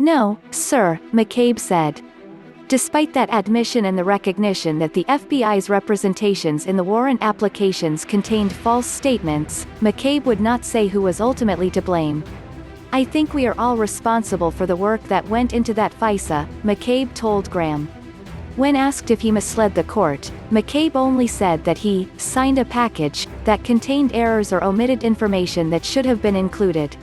No, sir, McCabe said. Despite that admission and the recognition that the FBI's representations in the warrant applications contained false statements, McCabe would not say who was ultimately to blame. I think we are all responsible for the work that went into that FISA, McCabe told Graham. When asked if he misled the court, McCabe only said that he signed a package that contained errors or omitted information that should have been included.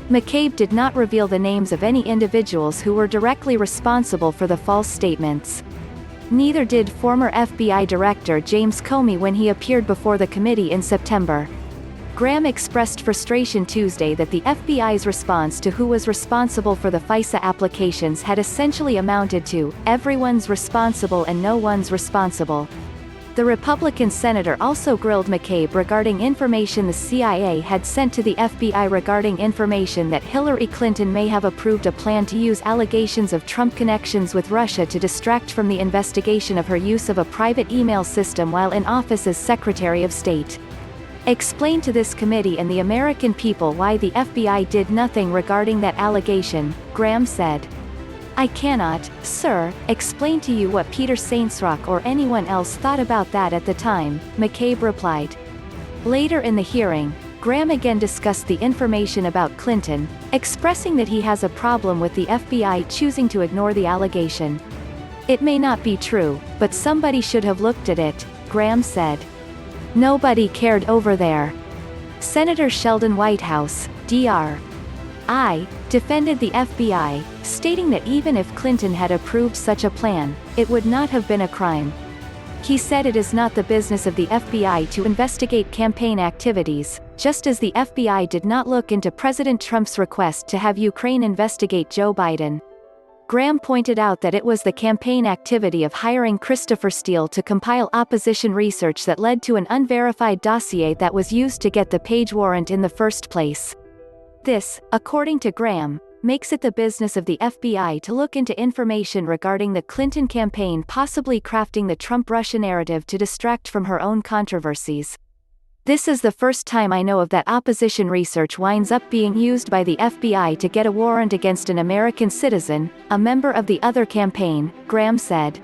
McCabe did not reveal the names of any individuals who were directly responsible for the false statements. Neither did former FBI Director James Comey when he appeared before the committee in September. Graham expressed frustration Tuesday that the FBI's response to who was responsible for the FISA applications had essentially amounted to, "Everyone's responsible and no one's responsible." The Republican senator also grilled McCabe regarding information the CIA had sent to the FBI regarding information that Hillary Clinton may have approved a plan to use allegations of Trump connections with Russia to distract from the investigation of her use of a private email system while in office as Secretary of State. Explain to this committee and the American people why the FBI did nothing regarding that allegation, Graham said. I cannot, sir, explain to you what Peter Saintsrock or anyone else thought about that at the time, McCabe replied. Later in the hearing, Graham again discussed the information about Clinton, expressing that he has a problem with the FBI choosing to ignore the allegation. It may not be true, but somebody should have looked at it, Graham said. Nobody cared over there. Senator Sheldon Whitehouse, Dr. I, defended the FBI, stating that even if Clinton had approved such a plan, it would not have been a crime. He said it is not the business of the FBI to investigate campaign activities, just as the FBI did not look into President Trump's request to have Ukraine investigate Joe Biden. Graham pointed out that it was the campaign activity of hiring Christopher Steele to compile opposition research that led to an unverified dossier that was used to get the Page warrant in the first place. This, according to Graham, makes it the business of the FBI to look into information regarding the Clinton campaign possibly crafting the Trump-Russia narrative to distract from her own controversies. This is the first time I know of that opposition research winds up being used by the FBI to get a warrant against an American citizen, a member of the other campaign, Graham said.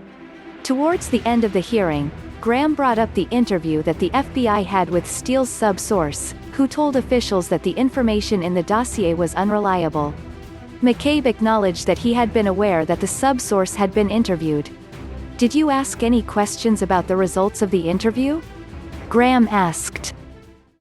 Towards the end of the hearing, Graham brought up the interview that the FBI had with Steele's sub-source, who told officials that the information in the dossier was unreliable. McCabe acknowledged that he had been aware that the sub-source had been interviewed. Did you ask any questions about the results of the interview? Graham asked.